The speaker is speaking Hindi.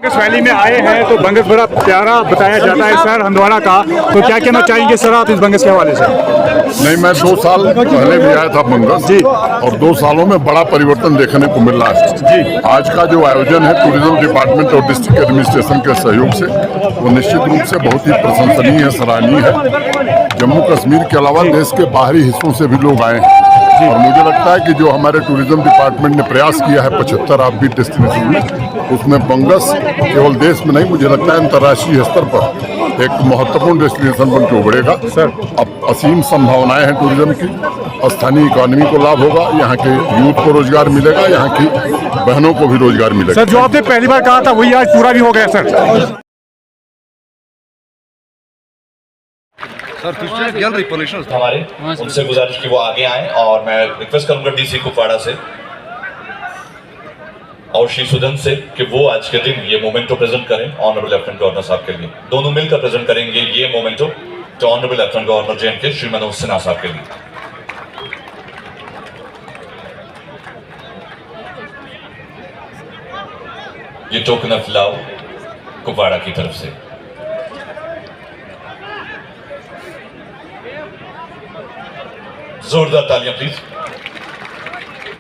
बंगस वैली में आए हैं तो बंगस बड़ा प्यारा बताया जाता है सर हंदवाड़ा का, तो क्या कहना चाहेंगे सर आप इस बंगस के हवाले से? नहीं, मैं 2 साल पहले भी आया था बंगस जी, और 2 सालों में बड़ा परिवर्तन देखने को मिल रहा है जी। आज का जो आयोजन है टूरिज्म डिपार्टमेंट और डिस्ट्रिक्ट एडमिनिस्ट्रेशन के सहयोग से वो निश्चित रूप से बहुत ही प्रशंसनीय है, सराहनीय है। जम्मू कश्मीर के अलावा देश के बाहरी हिस्सों से भी लोग आए हैं और मुझे लगता है कि जो हमारे टूरिज्म डिपार्टमेंट ने प्रयास किया है 75 ऑफबीट डेस्टिनेशन में, उसमें बंगस केवल देश में नहीं, मुझे लगता है अंतर्राष्ट्रीय स्तर पर एक महत्वपूर्ण डेस्टिनेशन बन के उभरेगा सर। अब असीम संभावनाएं हैं टूरिज्म की, स्थानीय इकोनॉमी को लाभ होगा, यहाँ के यूथ को रोजगार मिलेगा, यहाँ की बहनों को भी रोजगार मिलेगा। सर जो आपने पहली बार कहा था वही आज पूरा भी हो गया सर। हमारे उनसे गुजारिश की वो आगे आए और मैं रिक्वेस्ट करूंगा डीसी कुपवाड़ा से और श्री सुदन से कि वो आज के दिन ये मोमेंटो प्रेजेंट करें ऑनरेबल लेफ्टिनेंट गवर्नर साहब के लिए। दोनों मिलकर प्रेजेंट करेंगे ये मोमेंटो तो honourable lieutenant governor जे&के Shri Manoj Sinha साहब के लिए। ये टोकन ऑफ लव कुपवाड़ा की तरफ से। जोरदार तालियां प्लीज।